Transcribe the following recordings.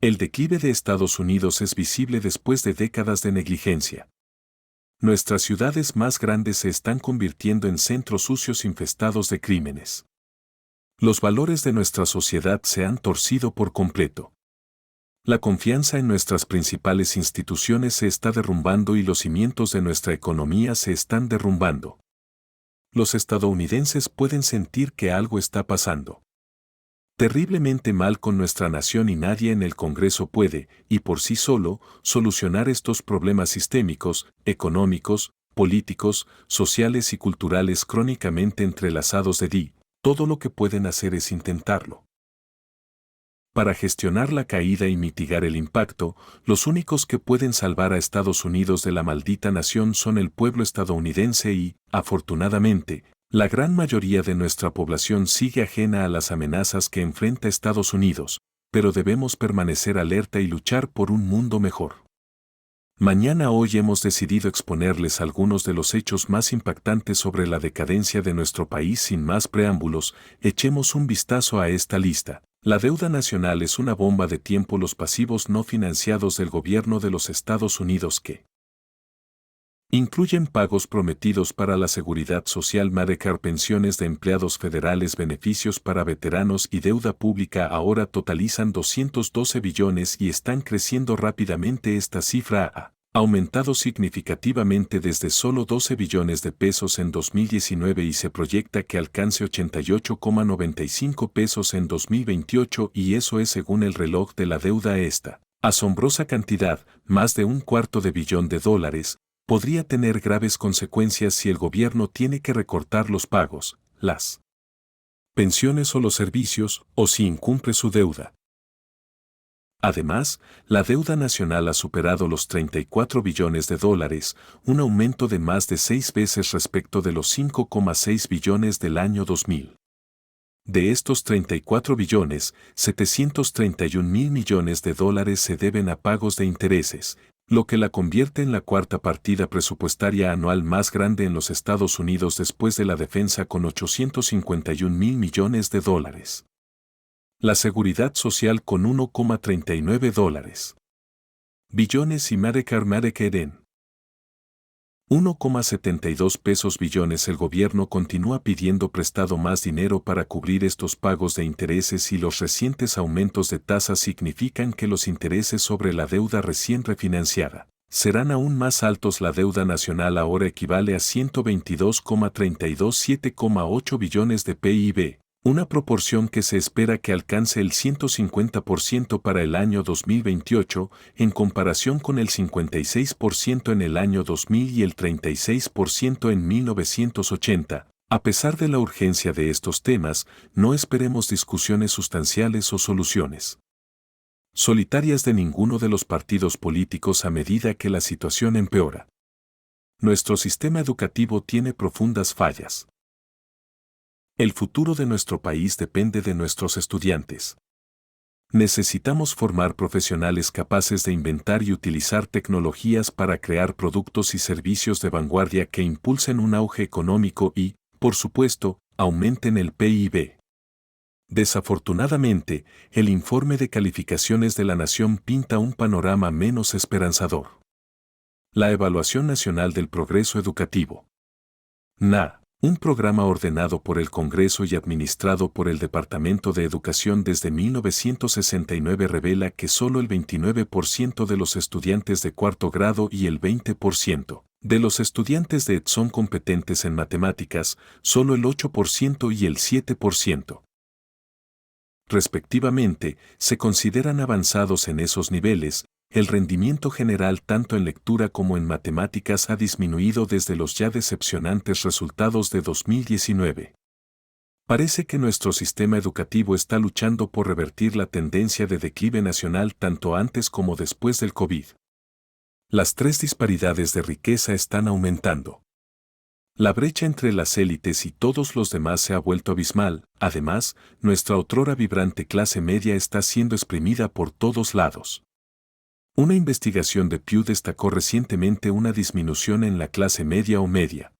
El declive de Estados Unidos es visible después de décadas de negligencia. Nuestras ciudades más grandes se están convirtiendo en centros sucios infestados de crímenes. Los valores de nuestra sociedad se han torcido por completo. La confianza en nuestras principales instituciones se está derrumbando y los cimientos de nuestra economía se están derrumbando. Los estadounidenses pueden sentir que algo está pasando terriblemente mal con nuestra nación y nadie en el Congreso puede, y por sí solo, solucionar estos problemas sistémicos, económicos, políticos, sociales y culturales crónicamente entrelazados de DI. Todo lo que pueden hacer es intentarlo. Para gestionar la caída y mitigar el impacto, los únicos que pueden salvar a Estados Unidos de la maldita nación son el pueblo estadounidense y, afortunadamente, la gran mayoría de nuestra población sigue ajena a las amenazas que enfrenta Estados Unidos, pero debemos permanecer alerta y luchar por un mundo mejor. Mañana hoy hemos decidido exponerles algunos de los hechos más impactantes sobre la decadencia de nuestro país. Sin más preámbulos, echemos un vistazo a esta lista. La deuda nacional es una bomba de tiempo. Los pasivos no financiados del gobierno de los Estados Unidos que incluyen pagos prometidos para la seguridad social, Medicare, pensiones de empleados federales, beneficios para veteranos y deuda pública ahora totalizan 212 billones y están creciendo rápidamente. Esta cifra ha aumentado significativamente desde solo 12 billones de pesos en 2019 y se proyecta que alcance 88,95 pesos en 2028, y eso es según el reloj de la deuda. Esta asombrosa cantidad, más de $250 billones, podría tener graves consecuencias si el gobierno tiene que recortar los pagos, las pensiones o los servicios, o si incumple su deuda. Además, la deuda nacional ha superado los $34 billones, un aumento de más de 6 veces respecto de los 5,6 billones del año 2000. De estos 34 billones, 731 mil millones de dólares se deben a pagos de intereses, lo que la convierte en la cuarta partida presupuestaria anual más grande en los Estados Unidos después de la defensa, con 851 mil millones de dólares. La seguridad social con 1,39 billones y Medicare en 1,72 billones. El gobierno continúa pidiendo prestado más dinero para cubrir estos pagos de intereses, y los recientes aumentos de tasas significan que los intereses sobre la deuda recién refinanciada serán aún más altos. La deuda nacional ahora equivale a 122,32 billones de PIB, una proporción que se espera que alcance el 150% para el año 2028, en comparación con el 56% en el año 2000 y el 36% en 1980. A pesar de la urgencia de estos temas, no esperemos discusiones sustanciales o soluciones solitarias de ninguno de los partidos políticos a medida que la situación empeora. Nuestro sistema educativo tiene profundas fallas. El futuro de nuestro país depende de nuestros estudiantes. Necesitamos formar profesionales capaces de inventar y utilizar tecnologías para crear productos y servicios de vanguardia que impulsen un auge económico y, por supuesto, aumenten el PIB. Desafortunadamente, el informe de calificaciones de la Nación pinta un panorama menos esperanzador. La Evaluación Nacional del Progreso Educativo, NA, un programa ordenado por el Congreso y administrado por el Departamento de Educación desde 1969, revela que solo el 29% de los estudiantes de cuarto grado y el 20% de los estudiantes de ED son competentes en matemáticas, solo el 8% y el 7%, respectivamente, se consideran avanzados en esos niveles. El rendimiento general tanto en lectura como en matemáticas ha disminuido desde los ya decepcionantes resultados de 2019. Parece que nuestro sistema educativo está luchando por revertir la tendencia de declive nacional tanto antes como después del COVID. Las tres disparidades de riqueza están aumentando. La brecha entre las élites y todos los demás se ha vuelto abismal. Además, nuestra otrora vibrante clase media está siendo exprimida por todos lados. Una investigación de Pew destacó recientemente una disminución en la clase media o media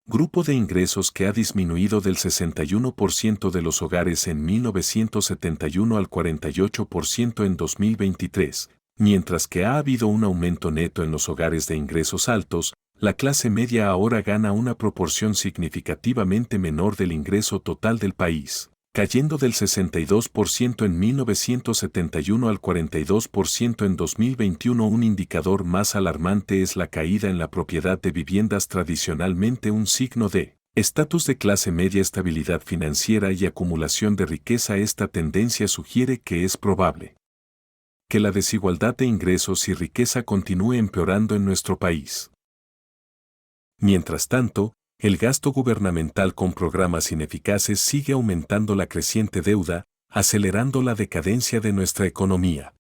grupo de ingresos que ha disminuido del 61% de los hogares en 1971 al 48% en 2023, mientras que ha habido un aumento neto en los hogares de ingresos altos. La clase media ahora gana una proporción significativamente menor del ingreso total del país, cayendo del 62% en 1971 al 42% en 2021. Un indicador más alarmante es la caída en la propiedad de viviendas, tradicionalmente un signo de estatus de clase media, estabilidad financiera y acumulación de riqueza. Esta tendencia sugiere que es probable que la desigualdad de ingresos y riqueza continúe empeorando en nuestro país. Mientras tanto, el gasto gubernamental con programas ineficaces sigue aumentando la creciente deuda, acelerando la decadencia de nuestra economía.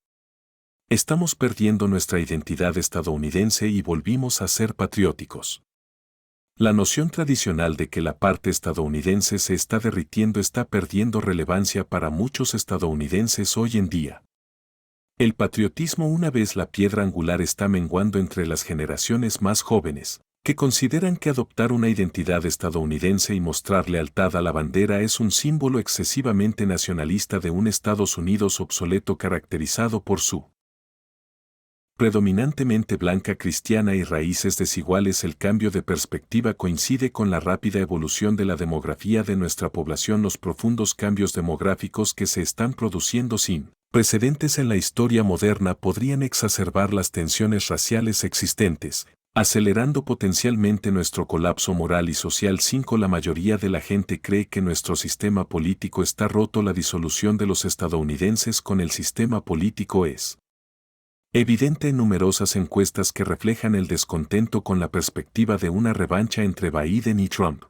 Estamos perdiendo nuestra identidad estadounidense y volvimos a ser patrióticos. La noción tradicional de que la parte estadounidense se está derritiendo está perdiendo relevancia para muchos estadounidenses hoy en día. El patriotismo, una vez la piedra angular, está menguando entre las generaciones más jóvenes, que consideran que adoptar una identidad estadounidense y mostrar lealtad a la bandera es un símbolo excesivamente nacionalista de un Estados Unidos obsoleto, caracterizado por su predominantemente blanca, cristiana y raíces desiguales. El cambio de perspectiva coincide con la rápida evolución de la demografía de nuestra población. Los profundos cambios demográficos que se están produciendo sin precedentes en la historia moderna podrían exacerbar las tensiones raciales existentes, acelerando potencialmente nuestro colapso moral y social. 5. La mayoría de la gente cree que nuestro sistema político está roto. La disolución de los estadounidenses con el sistema político es evidente en numerosas encuestas que reflejan el descontento con la perspectiva de una revancha entre Biden y Trump.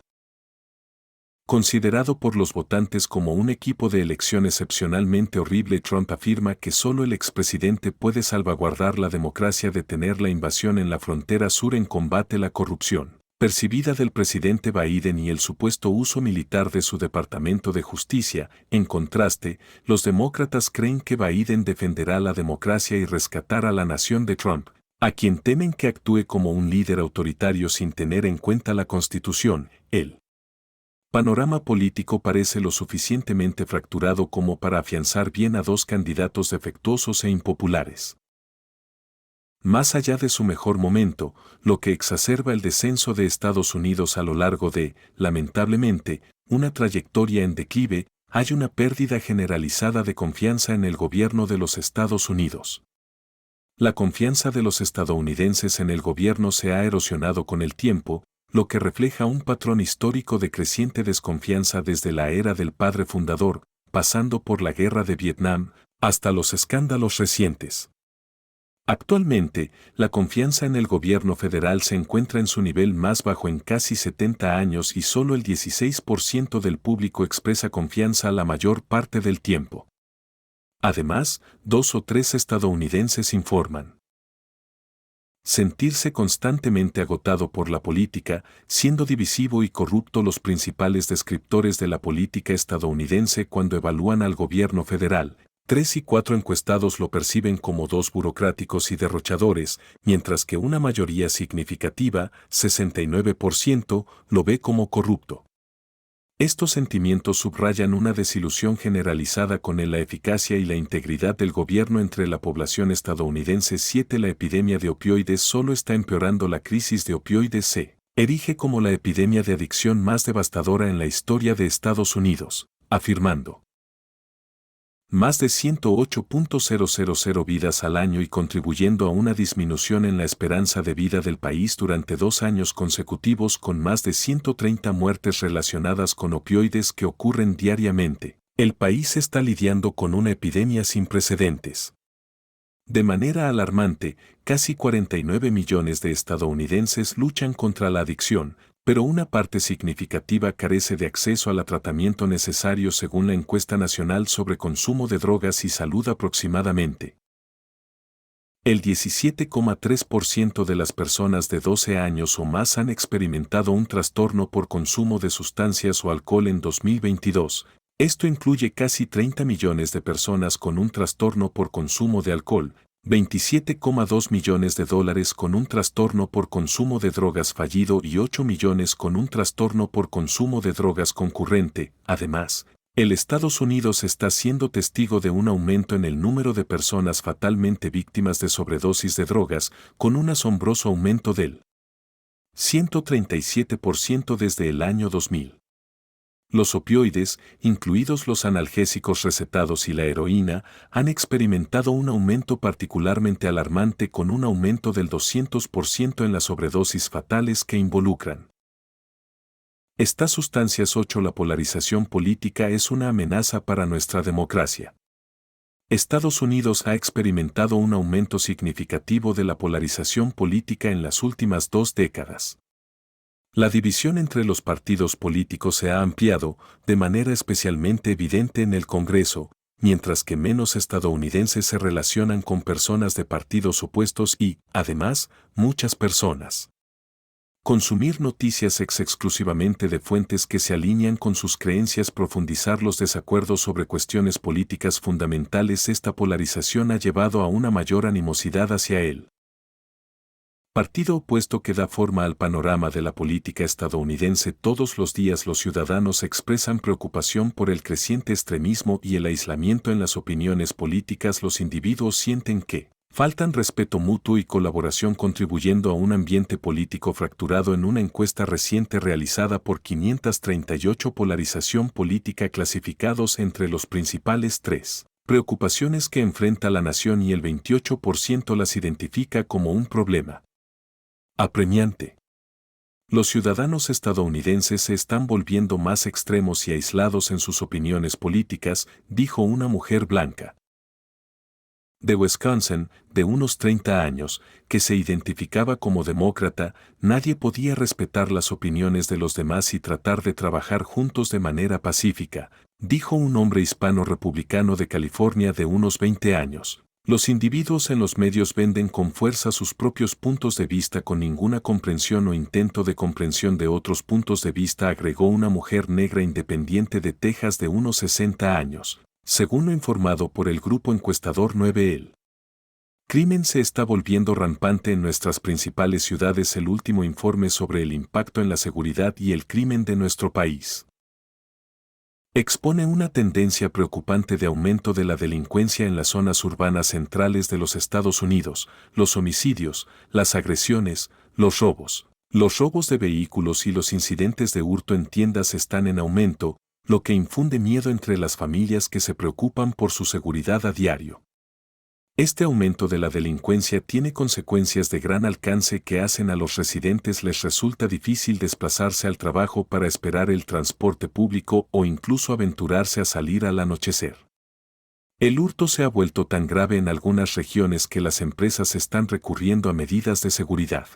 Considerado por los votantes como un equipo de elección excepcionalmente horrible, Trump afirma que solo el expresidente puede salvaguardar la democracia, detener la invasión en la frontera sur, en combate la corrupción percibida del presidente Biden y el supuesto uso militar de su Departamento de Justicia. En contraste, los demócratas creen que Biden defenderá la democracia y rescatará a la nación de Trump, a quien temen que actúe como un líder autoritario sin tener en cuenta la Constitución. El panorama político parece lo suficientemente fracturado como para afianzar bien a dos candidatos defectuosos e impopulares. Más allá de su mejor momento, lo que exacerba el descenso de Estados Unidos a lo largo de, lamentablemente, una trayectoria en declive, hay una pérdida generalizada de confianza en el gobierno de los Estados Unidos. La confianza de los estadounidenses en el gobierno se ha erosionado con el tiempo, lo que refleja un patrón histórico de creciente desconfianza desde la era del padre fundador, pasando por la guerra de Vietnam, hasta los escándalos recientes. Actualmente, la confianza en el gobierno federal se encuentra en su nivel más bajo en casi 70 años y solo el 16% del público expresa confianza la mayor parte del tiempo. Además, 2 o 3 estadounidenses informan sentirse constantemente agotado por la política, siendo divisivo y corrupto. Los principales descriptores de la política estadounidense cuando evalúan al gobierno federal, 3 y 4 encuestados lo perciben como 2 burocráticos y derrochadores, mientras que una mayoría significativa, 69%, lo ve como corrupto. Estos sentimientos subrayan una desilusión generalizada con la eficacia y la integridad del gobierno entre la población estadounidense. 7. La epidemia de opioides solo está empeorando. La crisis de opioides se erige como la epidemia de adicción más devastadora en la historia de Estados Unidos, afirmando más de 108.000 vidas al año y contribuyendo a una disminución en la esperanza de vida del país durante 2 años consecutivos, con más de 130 muertes relacionadas con opioides que ocurren diariamente. El país está lidiando con una epidemia sin precedentes. De manera alarmante, casi 49 millones de estadounidenses luchan contra la adicción, pero una parte significativa carece de acceso al tratamiento necesario, según la encuesta nacional sobre consumo de drogas y salud. Aproximadamente el 17,3% de las personas de 12 años o más han experimentado un trastorno por consumo de sustancias o alcohol en 2022. Esto incluye casi 30 millones de personas con un trastorno por consumo de alcohol, 27,2 millones de dólares con un trastorno por consumo de drogas fallido y 8 millones con un trastorno por consumo de drogas concurrente. Además, el Estados Unidos está siendo testigo de un aumento en el número de personas fatalmente víctimas de sobredosis de drogas, con un asombroso aumento del 137% desde el año 2000. Los opioides, incluidos los analgésicos recetados y la heroína, han experimentado un aumento particularmente alarmante con un aumento del 200% en las sobredosis fatales que involucran estas sustancias. 8. La polarización política es una amenaza para nuestra democracia. Estados Unidos ha experimentado un aumento significativo de la polarización política en las últimas 2 décadas. La división entre los partidos políticos se ha ampliado, de manera especialmente evidente en el Congreso, mientras que menos estadounidenses se relacionan con personas de partidos opuestos y, además, muchas personas consumir noticias exclusivamente de fuentes que se alinean con sus creencias. Profundizar los desacuerdos sobre cuestiones políticas fundamentales. Esta polarización ha llevado a una mayor animosidad hacia él. Partido opuesto que da forma al panorama de la política estadounidense. Todos los días los ciudadanos expresan preocupación por el creciente extremismo y el aislamiento en las opiniones políticas. Los individuos sienten que faltan respeto mutuo y colaboración, contribuyendo a un ambiente político fracturado. En una encuesta reciente realizada por 538 polarización política clasificados entre los principales 3 preocupaciones que enfrenta la nación y el 28% las identifica como un problema apremiante. Los ciudadanos estadounidenses se están volviendo más extremos y aislados en sus opiniones políticas, dijo una mujer blanca de Wisconsin, de unos 30 años, que se identificaba como demócrata. Nadie podía respetar las opiniones de los demás y tratar de trabajar juntos de manera pacífica, dijo un hombre hispano republicano de California de unos 20 años. Los individuos en los medios venden con fuerza sus propios puntos de vista con ninguna comprensión o intento de comprensión de otros puntos de vista, agregó una mujer negra independiente de Texas de unos 60 años, según lo informado por el grupo encuestador 9. El crimen se está volviendo rampante en nuestras principales ciudades. El último informe sobre el impacto en la seguridad y el crimen de nuestro país expone una tendencia preocupante de aumento de la delincuencia en las zonas urbanas centrales de los Estados Unidos. Los homicidios, las agresiones, los robos de vehículos y los incidentes de hurto en tiendas están en aumento, lo que infunde miedo entre las familias que se preocupan por su seguridad a diario. Este aumento de la delincuencia tiene consecuencias de gran alcance que hacen a los residentes les resulta difícil desplazarse al trabajo para esperar el transporte público o incluso aventurarse a salir al anochecer. El hurto se ha vuelto tan grave en algunas regiones que las empresas están recurriendo a medidas de seguridad.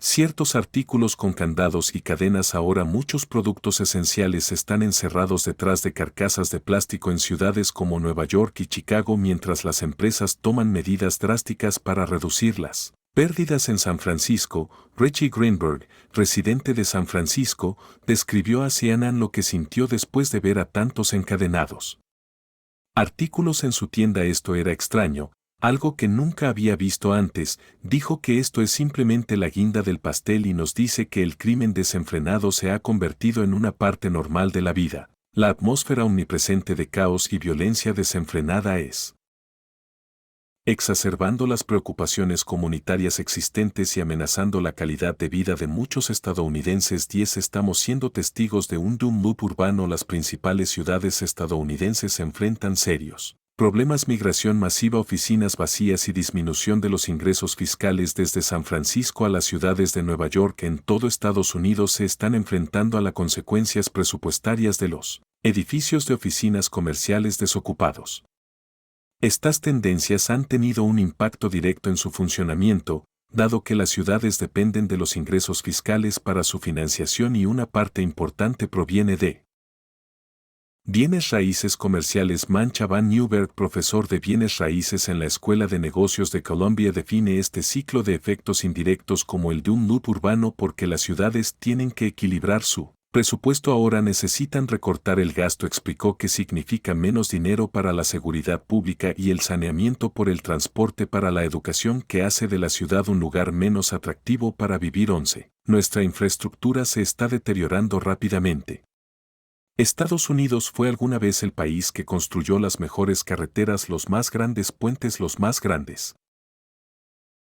Ciertos artículos con candados y cadenas. Ahora muchos productos esenciales están encerrados detrás de carcasas de plástico en ciudades como Nueva York y Chicago, mientras las empresas toman medidas drásticas para reducirlas. Pérdidas en San Francisco. Richie Greenberg, residente de San Francisco, describió a CNN lo que sintió después de ver a tantos encadenados artículos en su tienda. Esto era extraño, algo que nunca había visto antes. Dijo que esto es simplemente la guinda del pastel y nos dice que el crimen desenfrenado se ha convertido en una parte normal de la vida. La atmósfera omnipresente de caos y violencia desenfrenada es exacerbando las preocupaciones comunitarias existentes y amenazando la calidad de vida de muchos estadounidenses. 10. Estamos siendo testigos de un doom loop urbano. Las principales ciudades estadounidenses se enfrentan serios problemas: migración masiva, oficinas vacías y disminución de los ingresos fiscales. Desde San Francisco a las ciudades de Nueva York en todo Estados Unidos se están enfrentando a las consecuencias presupuestarias de los edificios de oficinas comerciales desocupados. Estas tendencias han tenido un impacto directo en su funcionamiento, dado que las ciudades dependen de los ingresos fiscales para su financiación y una parte importante proviene de bienes raíces comerciales. Mancha Van Newberg, profesor de bienes raíces en la Escuela de Negocios de Columbia, define este ciclo de efectos indirectos como el doom loop urbano porque las ciudades tienen que equilibrar su presupuesto ahora necesitan recortar el gasto, explicó, que significa menos dinero para la seguridad pública y el saneamiento por el transporte, para la educación, que hace de la ciudad un lugar menos atractivo para vivir. 11. Nuestra infraestructura se está deteriorando rápidamente. Estados Unidos fue alguna vez el país que construyó las mejores carreteras, los más grandes puentes, los más grandes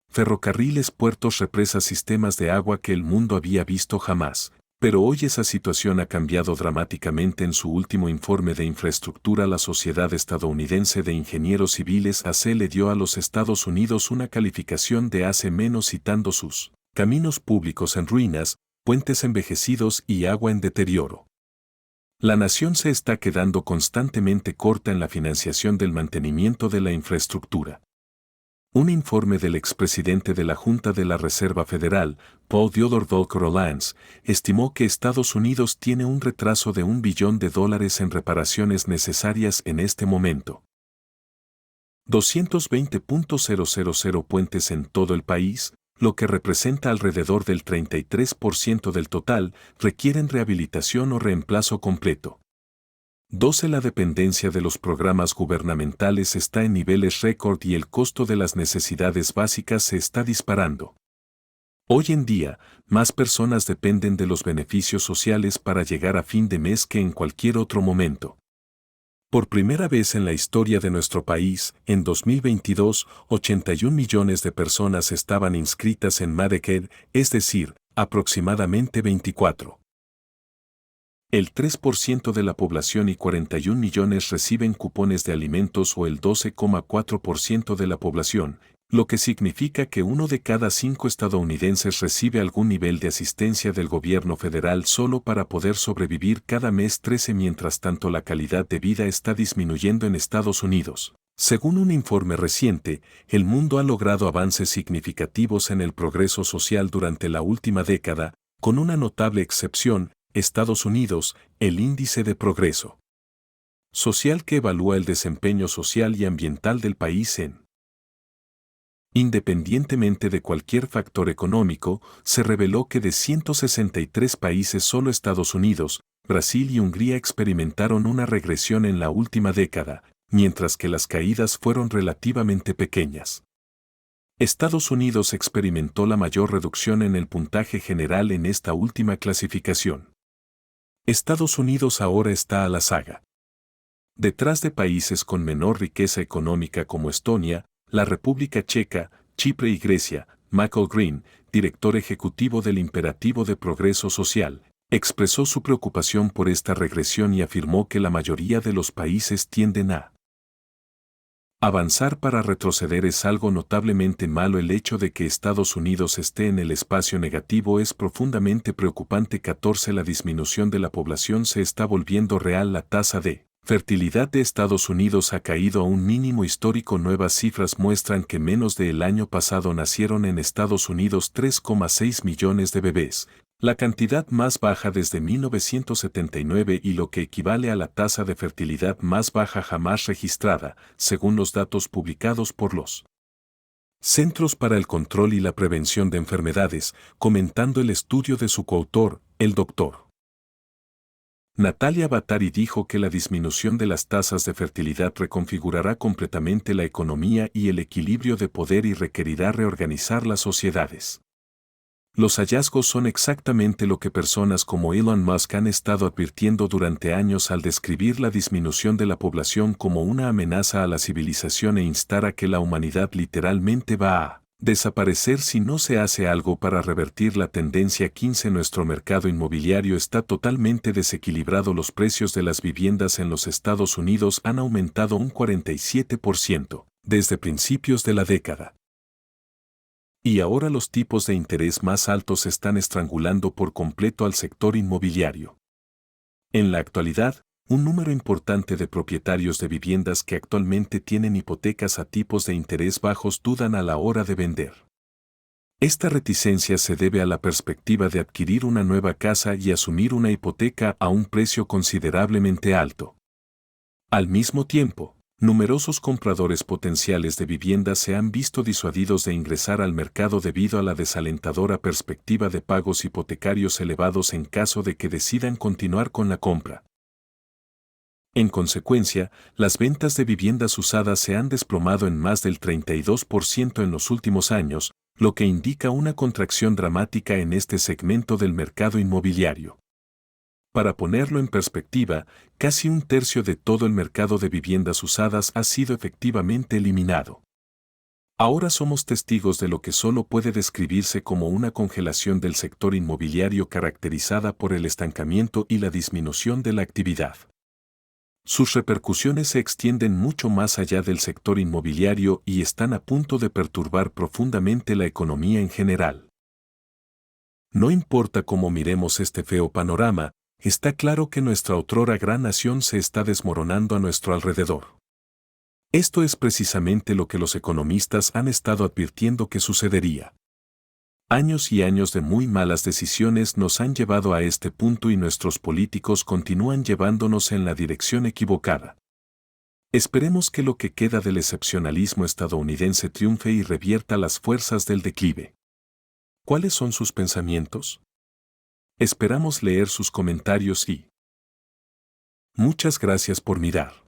ferrocarriles, puertos, represas, sistemas de agua que el mundo había visto jamás. Pero hoy esa situación ha cambiado dramáticamente. En su último informe de infraestructura, la Sociedad Estadounidense de Ingenieros Civiles (AC) le dio a los Estados Unidos una calificación de A+, citando sus caminos públicos en ruinas, puentes envejecidos y agua en deterioro. La nación se está quedando constantemente corta en la financiación del mantenimiento de la infraestructura. Un informe del expresidente de la Junta de la Reserva Federal, Paul Theodore Volcker Lance, estimó que Estados Unidos tiene un retraso de $1 billón en reparaciones necesarias en este momento. 220.000 puentes en todo el país, lo que representa alrededor del 33% del total, requieren rehabilitación o reemplazo completo. 12. La dependencia de los programas gubernamentales está en niveles récord y el costo de las necesidades básicas se está disparando. Hoy en día, más personas dependen de los beneficios sociales para llegar a fin de mes que en cualquier otro momento. Por primera vez en la historia de nuestro país, en 2022, 81 millones de personas estaban inscritas en Medicare, es decir, aproximadamente 24. El 3% de la población y 41 millones reciben cupones de alimentos, o el 12,4% de la población, lo que significa que 1 de cada 5 estadounidenses recibe algún nivel de asistencia del gobierno federal solo para poder sobrevivir cada mes. 13. Mientras tanto, la calidad de vida está disminuyendo en Estados Unidos. Según un informe reciente, el mundo ha logrado avances significativos en el progreso social durante la última década, con una notable excepción: Estados Unidos, el Índice de Progreso Social, que evalúa el desempeño social y ambiental del país independientemente de cualquier factor económico, se reveló que de 163 países solo Estados Unidos, Brasil y Hungría experimentaron una regresión en la última década, mientras que las caídas fueron relativamente pequeñas. Estados Unidos experimentó la mayor reducción en el puntaje general en esta última clasificación. Estados Unidos ahora está a la saga. Detrás de países con menor riqueza económica como Estonia, la República Checa, Chipre y Grecia. Michael Green, director ejecutivo del Imperativo de Progreso Social, expresó su preocupación por esta regresión y afirmó que la mayoría de los países tienden a avanzar para retroceder. Es algo notablemente malo. El hecho de que Estados Unidos esté en el espacio negativo es profundamente preocupante. 14. La disminución de la población se está volviendo real. La tasa de fertilidad de Estados Unidos ha caído a un mínimo histórico. Nuevas cifras muestran que menos del año pasado nacieron en Estados Unidos 3,6 millones de bebés, la cantidad más baja desde 1979 y lo que equivale a la tasa de fertilidad más baja jamás registrada, según los datos publicados por los Centros para el Control y la Prevención de Enfermedades, comentando el estudio de su coautor, el Dr. Natalia Batari, dijo que la disminución de las tasas de fertilidad reconfigurará completamente la economía y el equilibrio de poder y requerirá reorganizar las sociedades. Los hallazgos son exactamente lo que personas como Elon Musk han estado advirtiendo durante años al describir la disminución de la población como una amenaza a la civilización e instar a que la humanidad literalmente va a desaparecer si no se hace algo para revertir la tendencia. 15. Nuestro mercado inmobiliario está totalmente desequilibrado. Los precios de las viviendas en los Estados Unidos han aumentado un 47% desde principios de la década. Y ahora los tipos de interés más altos están estrangulando por completo al sector inmobiliario. En la actualidad, un número importante de propietarios de viviendas que actualmente tienen hipotecas a tipos de interés bajos dudan a la hora de vender. Esta reticencia se debe a la perspectiva de adquirir una nueva casa y asumir una hipoteca a un precio considerablemente alto. Al mismo tiempo, Numerosos compradores potenciales de viviendas se han visto disuadidos de ingresar al mercado debido a la desalentadora perspectiva de pagos hipotecarios elevados en caso de que decidan continuar con la compra. En consecuencia, las ventas de viviendas usadas se han desplomado en más del 32% en los últimos años, lo que indica una contracción dramática en este segmento del mercado inmobiliario. Para ponerlo en perspectiva, casi un tercio de todo el mercado de viviendas usadas ha sido efectivamente eliminado. Ahora somos testigos de lo que solo puede describirse como una congelación del sector inmobiliario caracterizada por el estancamiento y la disminución de la actividad. Sus repercusiones se extienden mucho más allá del sector inmobiliario y están a punto de perturbar profundamente la economía en general. No importa cómo miremos este feo panorama, está claro que nuestra otrora gran nación se está desmoronando a nuestro alrededor. Esto es precisamente lo que los economistas han estado advirtiendo que sucedería. Años y años de muy malas decisiones nos han llevado a este punto y nuestros políticos continúan llevándonos en la dirección equivocada. Esperemos que lo que queda del excepcionalismo estadounidense triunfe y revierta las fuerzas del declive. ¿Cuáles son sus pensamientos? Esperamos leer sus comentarios y... Muchas gracias por mirar.